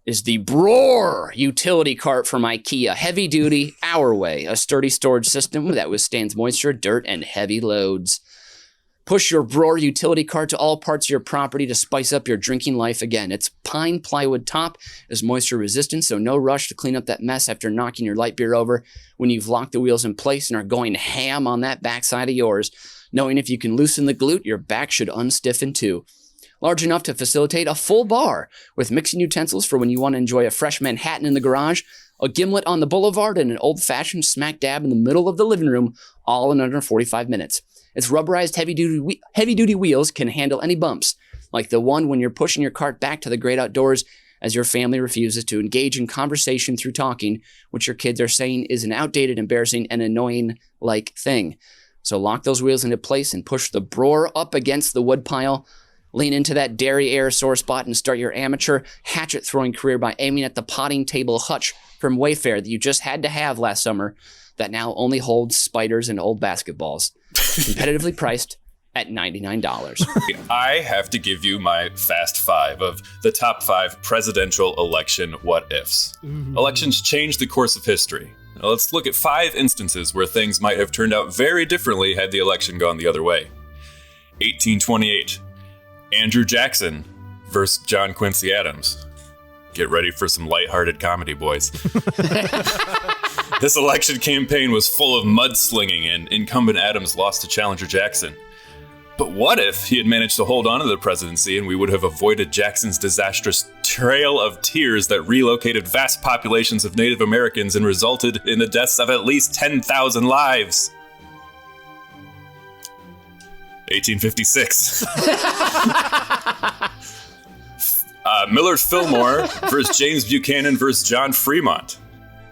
is the Broer utility cart from IKEA. Heavy duty, our way, a sturdy storage system that withstands moisture, dirt, and heavy loads. Push your Broer utility cart to all parts of your property to spice up your drinking life again. Its pine plywood top is moisture resistant, so no rush to clean up that mess after knocking your light beer over when you've locked the wheels in place and are going ham on that backside of yours, knowing if you can loosen the glute, your back should unstiffen too. Large enough to facilitate a full bar with mixing utensils for when you want to enjoy a fresh Manhattan in the garage, a gimlet on the boulevard, and an old-fashioned smack dab in the middle of the living room, all in under 45 minutes. Its rubberized heavy-duty wheels can handle any bumps, like the one when you're pushing your cart back to the great outdoors as your family refuses to engage in conversation through talking, which your kids are saying is an outdated, embarrassing, and annoying-like thing. So lock those wheels into place and push the Broer up against the wood pile. Lean into that derriere sore spot and start your amateur hatchet-throwing career by aiming at the potting table hutch from Wayfair that you just had to have last summer that now only holds spiders and old basketballs. Competitively priced at $99. I have to give you my fast 5 of the top 5 presidential election what-ifs. Elections change the course of history. Now let's look at 5 instances where things might have turned out very differently had the election gone the other way. 1828. Andrew Jackson versus John Quincy Adams. Get ready for some lighthearted comedy, boys. This election campaign was full of mudslinging, and incumbent Adams lost to challenger Jackson. But what if he had managed to hold on to the presidency and we would have avoided Jackson's disastrous trail of tears that relocated vast populations of Native Americans and resulted in the deaths of at least 10,000 lives? 1856. Millard Fillmore versus James Buchanan versus John Fremont.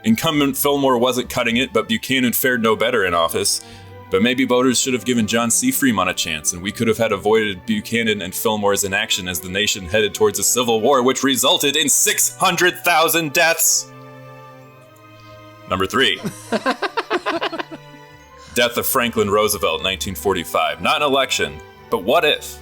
Incumbent Fillmore wasn't cutting it, but Buchanan fared no better in office. But maybe voters should have given John C. Fremont a chance, and we could have had avoided Buchanan and Fillmore's inaction as the nation headed towards a civil war, which resulted in 600,000 deaths. Number 3. Death of Franklin Roosevelt, 1945. Not an election, but what if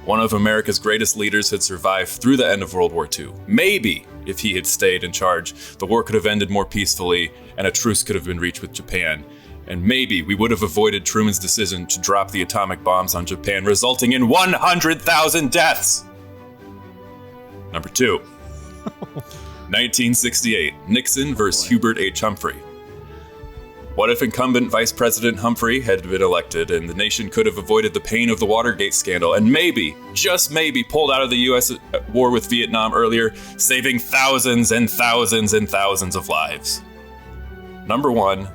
one of America's greatest leaders had survived through the end of World War II? Maybe if he had stayed in charge, the war could have ended more peacefully and a truce could have been reached with Japan. And maybe we would have avoided Truman's decision to drop the atomic bombs on Japan, resulting in 100,000 deaths. Number 2. 1968, Nixon versus Hubert H. Humphrey. What if incumbent Vice President Humphrey had been elected and the nation could have avoided the pain of the Watergate scandal and maybe, just maybe, pulled out of the U.S. war with Vietnam earlier, saving thousands and thousands and thousands of lives? Number 1,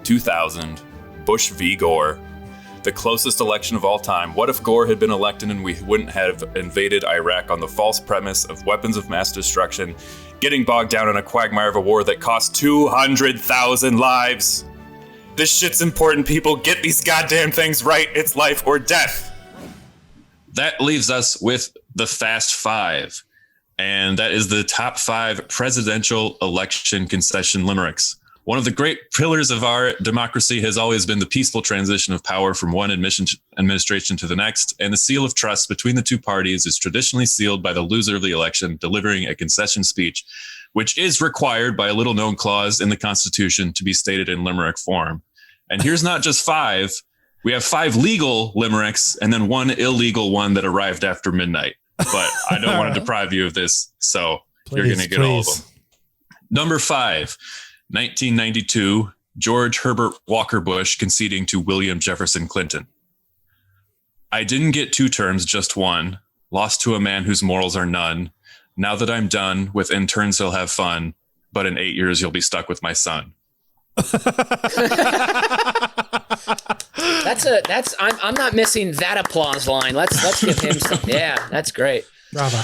2000, Bush v. Gore. The closest election of all time. What if Gore had been elected and we wouldn't have invaded Iraq on the false premise of weapons of mass destruction, getting bogged down in a quagmire of a war that cost 200,000 lives? This shit's important, people. Get these goddamn things right. It's life or death. That leaves us with the Fast 5. And that is the top 5 presidential election concession limericks. One of the great pillars of our democracy has always been the peaceful transition of power from one administration to the next, and the seal of trust between the two parties is traditionally sealed by the loser of the election delivering a concession speech, which is required by a little-known clause in the Constitution to be stated in limerick form. And here's not just 5. We have 5 legal limericks and then 1 illegal one that arrived after midnight. But I don't want to deprive you of this, so you're going to get all of them. Number 5. 1992, George Herbert Walker Bush conceding to William Jefferson Clinton. I didn't get 2 terms, just 1. Lost to a man whose morals are none. Now that I'm done, with interns he'll have fun. But in 8 years, you'll be stuck with my son. I'm not missing that applause line. Let's give him some. Yeah, that's great. Bravo.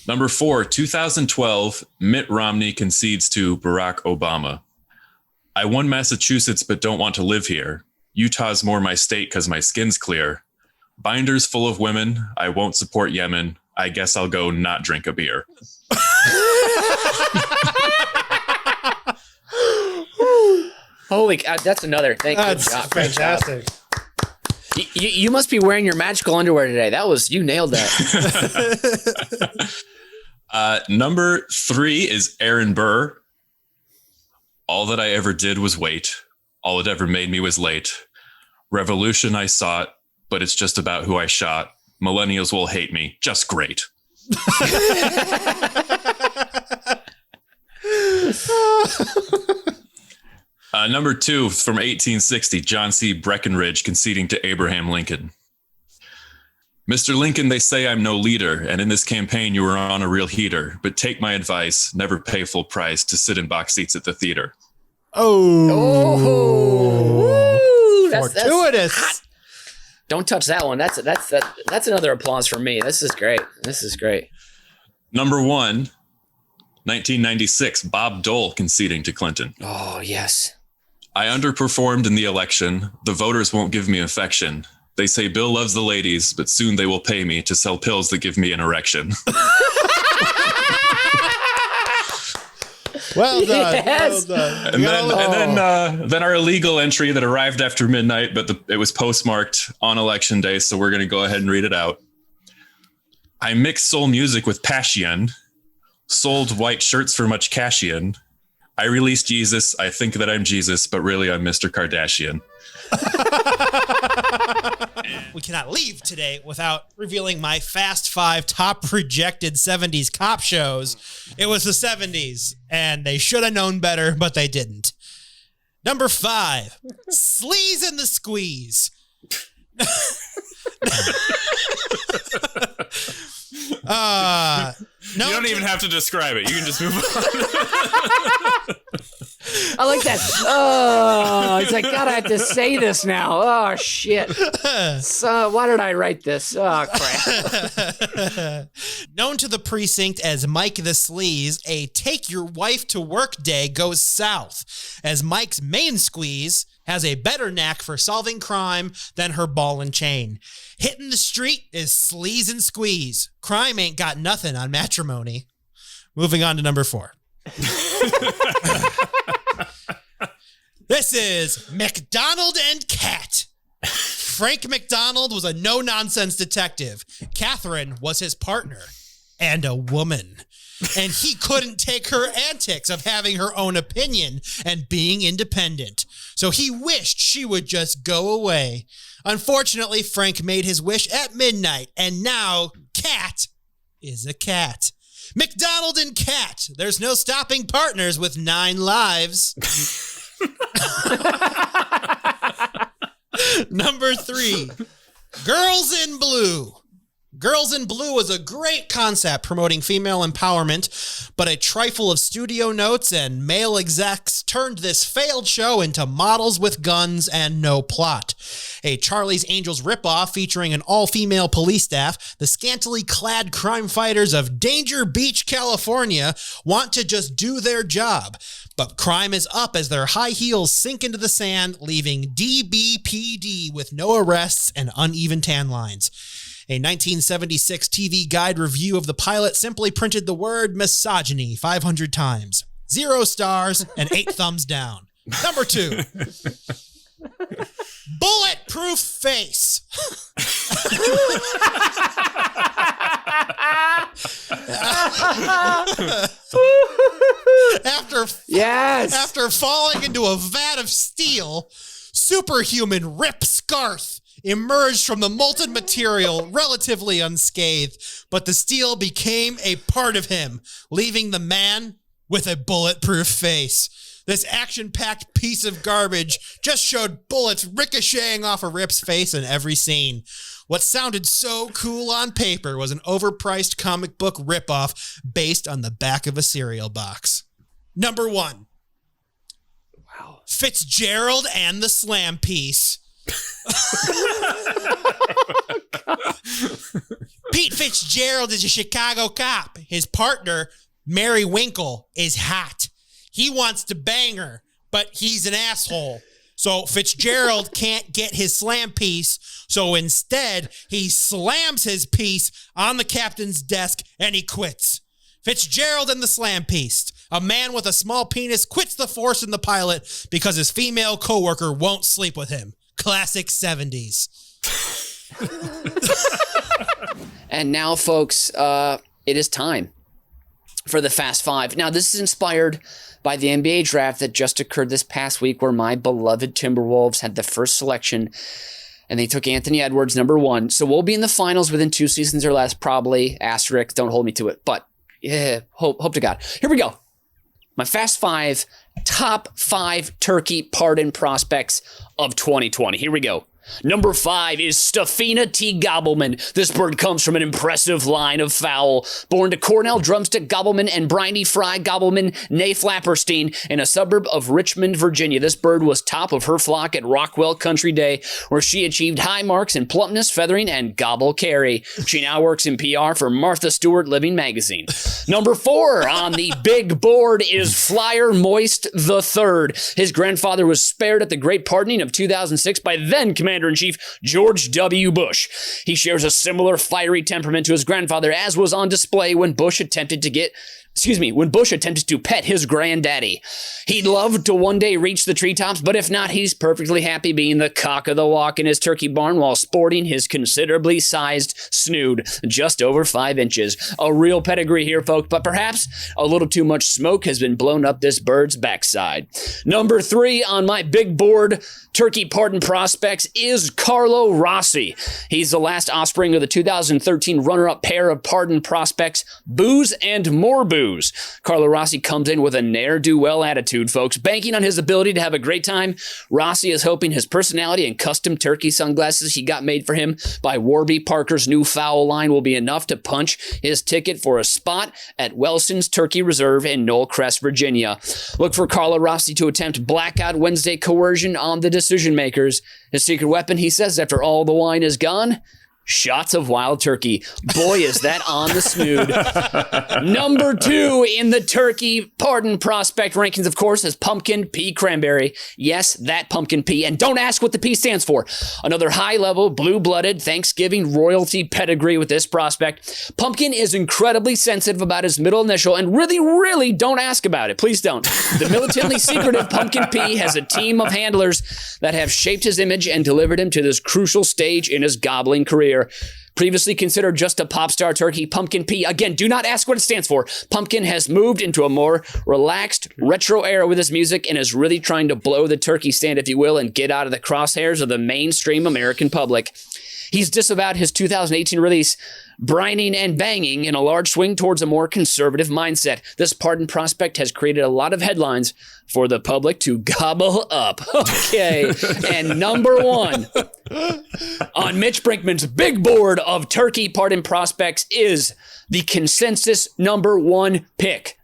Number 4, 2012, Mitt Romney concedes to Barack Obama. I won Massachusetts, but don't want to live here. Utah's more my state because my skin's clear. Binders full of women. I won't support Yemen. I guess I'll go not drink a beer. Holy cow, that's another. Good That's job. Great fantastic. job. You must be wearing your magical underwear today. You nailed that. Number 3 is Aaron Burr. All that I ever did was wait. All it ever made me was late. Revolution I sought, but it's just about who I shot. Millennials will hate me. Just great. Number 2 from 1860, John C. Breckinridge conceding to Abraham Lincoln. Mr. Lincoln, they say I'm no leader, and in this campaign you were on a real heater. But take my advice, never pay full price to sit in box seats at the theater. That's fortuitous. hot. Don't touch that one. That's another applause for me. This is great. Number 1, 1996, Bob Dole conceding to Clinton. Oh, yes. I underperformed in the election. The voters won't give me affection. They say Bill loves the ladies, but soon they will pay me to sell pills that give me an erection. Well done. Yes. Well done. And then our illegal entry that arrived after midnight, but it was postmarked on election day, so we're going to go ahead and read it out. I mixed soul music with passion, sold white shirts for much cashian. I released Jesus. I think that I'm Jesus, but really I'm Mr. Kardashian. We cannot leave today without revealing my Fast 5 top projected 70s cop shows. It was the 70s, and they should have known better, but they didn't. Number 5, Sleaze and the Squeeze. You don't even have to describe it. You can just move on. I like that. Oh, it's like, God, I have to say this now. Oh, shit. So, why did I write this? Oh, crap. Known to the precinct as Mike the Sleaze, a take your wife to work day goes south, as Mike's main squeeze has a better knack for solving crime than her ball and chain. Hitting the street is sleaze and squeeze. Crime ain't got nothing on matrimony. Moving on to number 4. This is McDonald and Cat. Frank McDonald was a no-nonsense detective. Catherine was his partner and a woman. And he couldn't take her antics of having her own opinion and being independent. So he wished she would just go away. Unfortunately, Frank made his wish at midnight, and now Cat is a cat. McDonald and Cat. There's no stopping partners with 9 lives. Number 3, Girls in Blue. Girls in Blue was a great concept promoting female empowerment, but a trifle of studio notes and male execs turned this failed show into models with guns and no plot. A Charlie's Angels ripoff featuring an all-female police staff, the scantily clad crime fighters of Danger Beach, California, want to just do their job. But crime is up as their high heels sink into the sand, leaving DBPD with no arrests and uneven tan lines. A 1976 TV Guide review of the pilot simply printed the word misogyny 500 times. 0 stars and 8 thumbs down. Number 2. Bulletproof Face. After falling into a vat of steel, superhuman Rip Scarth emerged from the molten material relatively unscathed, but the steel became a part of him, leaving the man with a bulletproof face. This action-packed piece of garbage just showed bullets ricocheting off of Rip's face in every scene. What sounded so cool on paper was an overpriced comic book ripoff based on the back of a cereal box. Number 1. Wow. Fitzgerald and the Slam Piece. Pete Fitzgerald is a Chicago cop. His partner, Mary Winkle, is hot. He wants to bang her, but he's an asshole. So Fitzgerald can't get his slam piece, so instead he slams his piece on the captain's desk and he quits. Fitzgerald and the Slam Piece. A man with a small penis quits the force in the pilot because his female coworker won't sleep with him. Classic 70s. And now, folks, it is time for the Fast Five. Now, this is inspired by the NBA draft that just occurred this past week, where my beloved Timberwolves had the first selection, and they took Anthony Edwards, number 1. So we'll be in the finals within 2 seasons or less, probably. Asterisk, don't hold me to it. But, yeah, hope to God. Here we go. My Fast Five, top 5 turkey pardon prospects of 2020. Here we go. Number 5 is Stefina T. Gobbleman. This bird comes from an impressive line of fowl. Born to Cornell drumstick Gobbleman and Briney Fry Gobbleman, née Flapperstein, in a suburb of Richmond, Virginia. This bird was top of her flock at Rockwell Country Day, where she achieved high marks in plumpness, feathering, and gobble carry. She now works in PR for Martha Stewart Living Magazine. Number 4 on the big board is Flyer Moist III. His grandfather was spared at the Great Pardoning of 2006 by then Commander-in-Chief George W. Bush. He shares a similar fiery temperament to his grandfather, as was on display when Bush attempted to pet his granddaddy. He'd love to one day reach the treetops, but if not, he's perfectly happy being the cock of the walk in his turkey barn while sporting his considerably sized snood, just over 5 inches. A real pedigree here, folks, but perhaps a little too much smoke has been blown up this bird's backside. Number 3 on my big board turkey pardon prospects is Carlo Rossi. He's the last offspring of the 2013 runner-up pair of pardon prospects, Booze and More Booze. Carlo Rossi comes in with a ne'er-do-well attitude, folks. Banking on his ability to have a great time, Rossi is hoping his personality and custom turkey sunglasses he got made for him by Warby Parker's new fowl line will be enough to punch his ticket for a spot at Welson's Turkey Reserve in Knollcrest, Virginia. Look for Carlo Rossi to attempt Blackout Wednesday coercion on the decision makers. His secret weapon, he says, after all the wine is gone, shots of wild turkey. Boy, is that on the snood. Number 2 in the turkey pardon prospect rankings, of course, is Pumpkin Pea Cranberry. Yes, that pumpkin pea. And don't ask what the P stands for. Another high-level, blue-blooded Thanksgiving royalty pedigree with this prospect. Pumpkin is incredibly sensitive about his middle initial, and really don't ask about it. Please don't. The militantly secretive Pumpkin Pea has a team of handlers that have shaped his image and delivered him to this crucial stage in his gobbling career. Previously considered just a pop star turkey, Pumpkin Pea, again, do not ask what it stands for. Pumpkin has moved into a more relaxed, retro era with his music and is really trying to blow the turkey stand, if you will, and get out of the crosshairs of the mainstream American public. He's disavowed his 2018 release, Brining and Banging, in a large swing towards a more conservative mindset. This pardon prospect has created a lot of headlines for the public to gobble up. Okay, and number 1 on Mitch Brinkman's big board of turkey pardon prospects is the consensus number 1 pick.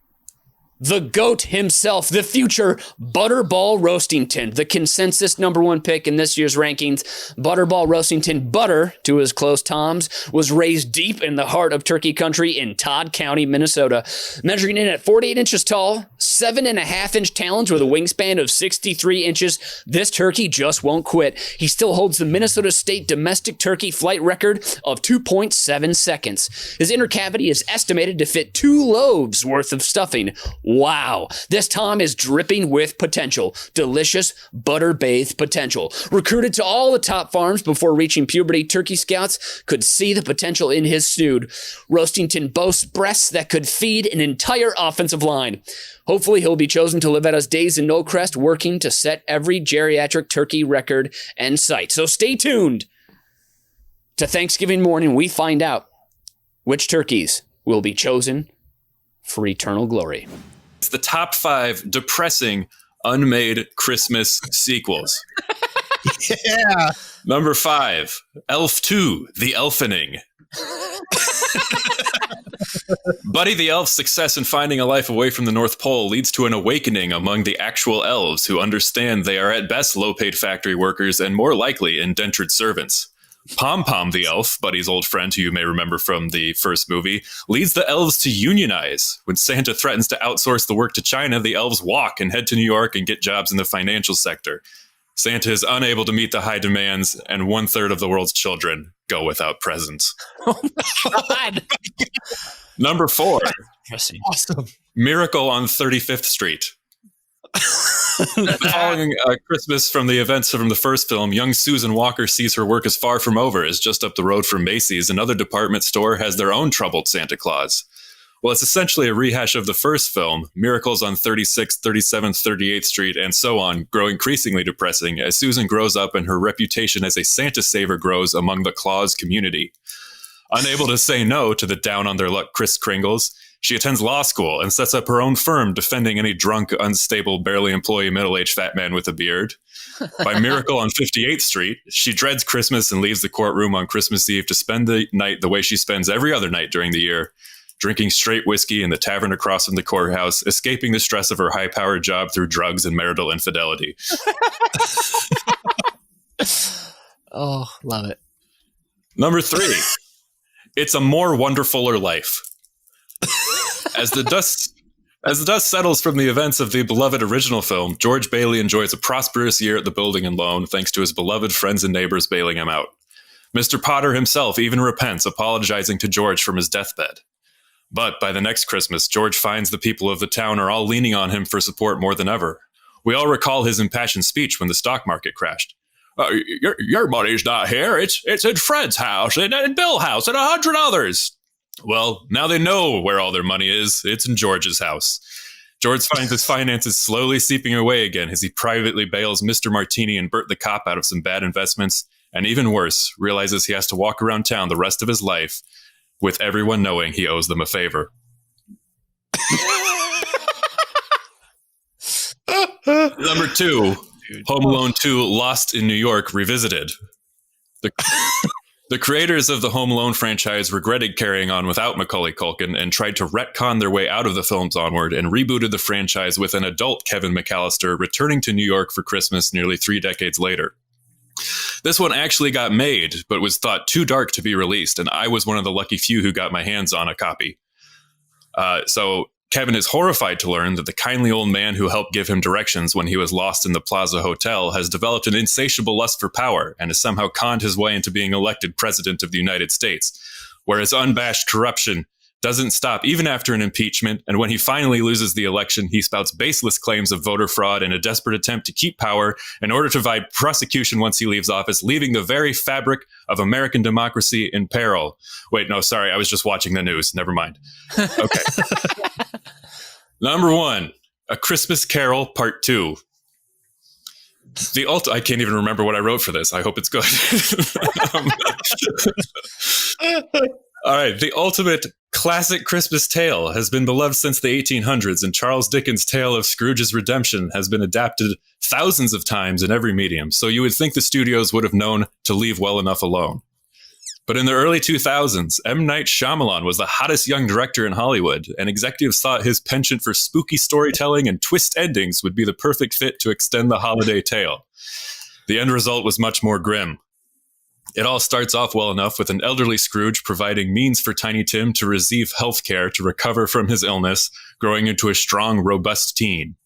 The GOAT himself, the future Butterball Roastington, the consensus number 1 pick in this year's rankings. Butterball Roastington, butter to his close toms, was raised deep in the heart of turkey country in Todd County, Minnesota. Measuring in at 48 inches tall, 7.5-inch talons with a wingspan of 63 inches, this turkey just won't quit. He still holds the Minnesota State domestic turkey flight record of 2.7 seconds. His inner cavity is estimated to fit 2 loaves worth of stuffing. Wow, this Tom is dripping with potential. Delicious, butter-bathed potential. Recruited to all the top farms before reaching puberty, turkey scouts could see the potential in his snood. Roastington boasts breasts that could feed an entire offensive line. Hopefully, he'll be chosen to live out his days in Knollcrest, working to set every geriatric turkey record and sight. So stay tuned. To Thanksgiving morning, we find out which turkeys will be chosen for eternal glory. It's the top 5 depressing unmade Christmas sequels. Yeah. Number 5, Elf 2, The Elfening. Buddy the Elf's success in finding a life away from the North Pole leads to an awakening among the actual elves who understand they are at best low-paid factory workers and more likely indentured servants. Pom Pom the Elf, Buddy's old friend who you may remember from the first movie, leads the elves to unionize. When Santa threatens to outsource the work to China, the elves walk and head to New York and get jobs in the financial sector. Santa is unable to meet the high demands, and 1/3 of the world's children go without presents. Oh my God. Number 4, Awesome. Miracle on 35th Street. Following Christmas from the events from the first film, young Susan Walker sees her work is far from over, as just up the road from Macy's, another department store has their own troubled Santa Claus. Well, it's essentially a rehash of the first film, miracles on 36th, 37th, 38th Street, and so on, grow increasingly depressing as Susan grows up and her reputation as a Santa saver grows among the Claus community. Unable to say no to the down-on-their-luck Kris Kringles, she attends law school and sets up her own firm defending any drunk, unstable, barely employee middle-aged fat man with a beard. By miracle on 58th Street, she dreads Christmas and leaves the courtroom on Christmas Eve to spend the night the way she spends every other night during the year, drinking straight whiskey in the tavern across from the courthouse, escaping the stress of her high-powered job through drugs and marital infidelity. Oh, love it. Number 3, It's a More Wonderfuller Life. As the dust settles from the events of the beloved original film, George Bailey enjoys a prosperous year at the building and loan thanks to his beloved friends and neighbors bailing him out. Mr. Potter himself even repents, apologizing to George from his deathbed. But by the next Christmas, George finds the people of the town are all leaning on him for support more than ever. We all recall his impassioned speech when the stock market crashed. Your money's not here. It's in Fred's house and Bill's house and 100 others. Well, now they know where all their money is. It's in George's house. George finds his finances slowly seeping away again as he privately bails Mr. Martini and Bert the cop out of some bad investments, and even worse, realizes he has to walk around town the rest of his life with everyone knowing he owes them a favor. Number 2, Home Alone 2 Lost in New York Revisited. The creators of the Home Alone franchise regretted carrying on without Macaulay Culkin and tried to retcon their way out of the films onward and rebooted the franchise with an adult Kevin McAllister returning to New York for Christmas nearly 3 decades later. This one actually got made, but was thought too dark to be released, and I was one of the lucky few who got my hands on a copy. So Kevin is horrified to learn that the kindly old man who helped give him directions when he was lost in the Plaza Hotel has developed an insatiable lust for power and has somehow conned his way into being elected president of the United States, whereas unabashed corruption doesn't stop even after an impeachment, and when he finally loses the election, he spouts baseless claims of voter fraud in a desperate attempt to keep power in order to avoid prosecution once he leaves office, leaving the very fabric of American democracy in peril. Wait, no, sorry, I was just watching the news. Never mind. Okay. Number 1, A Christmas Carol Part 2. I can't even remember what I wrote for this. I hope it's good. All right. The ultimate classic Christmas tale has been beloved since the 1800s, and Charles Dickens' tale of Scrooge's redemption has been adapted thousands of times in every medium, so you would think the studios would have known to leave well enough alone. But in the early 2000s, M. Night Shyamalan was the hottest young director in Hollywood, and executives thought his penchant for spooky storytelling and twist endings would be the perfect fit to extend the holiday tale. The end result was much more grim. It all starts off well enough with an elderly Scrooge providing means for Tiny Tim to receive health care to recover from his illness, growing into a strong, robust teen.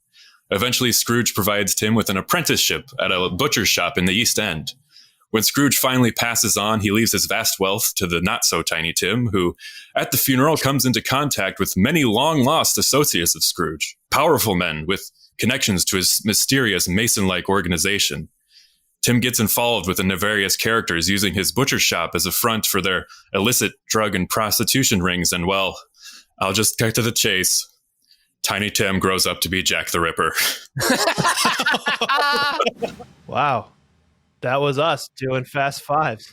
Eventually, Scrooge provides Tim with an apprenticeship at a butcher's shop in the East End. When Scrooge finally passes on, he leaves his vast wealth to the not-so-tiny Tim, who, at the funeral, comes into contact with many long-lost associates of Scrooge, powerful men with connections to his mysterious Mason-like organization. Tim gets involved with the nefarious characters, using his butcher shop as a front for their illicit drug and prostitution rings, and, well, I'll just cut to the chase. Tiny Tim grows up to be Jack the Ripper. Wow. That was us doing Fast Fives.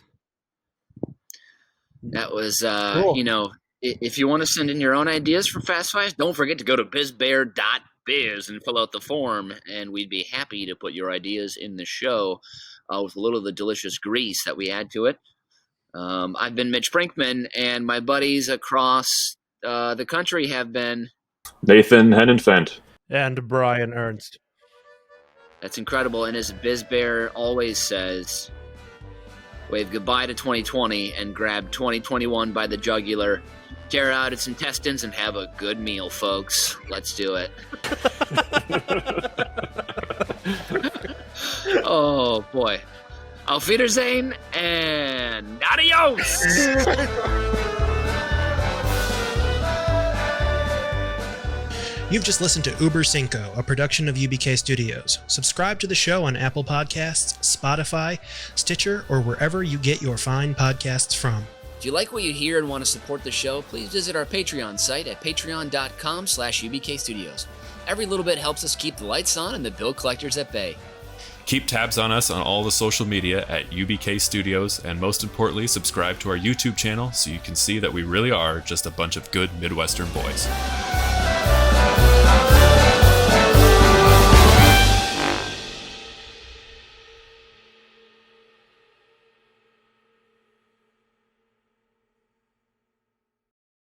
That was, Cool. if you want to send in your own ideas for Fast Fives, don't forget to go to bizbear.biz and fill out the form, and we'd be happy to put your ideas in the show. with a little of the delicious grease that we add to it. I've been Mitch Brinkman, and my buddies across the country have been Nathan Hennenfent. And Brian Ernst. That's incredible. And as BizBear always says, wave goodbye to 2020 and grab 2021 by the jugular. Tear out its intestines and have a good meal, folks. Let's do it. Oh, boy. Auf Wiedersehen and adios! You've just listened to Über Cinco, a production of UBK Studios. Subscribe to the show on Apple Podcasts, Spotify, Stitcher, or wherever you get your fine podcasts from. If you like what you hear and want to support the show, please visit our Patreon site at patreon.com/UBK Studios. Every little bit helps us keep the lights on and the bill collectors at bay. Keep tabs on us on all the social media at UBK Studios, and most importantly, subscribe to our YouTube channel so you can see that we really are just a bunch of good Midwestern boys.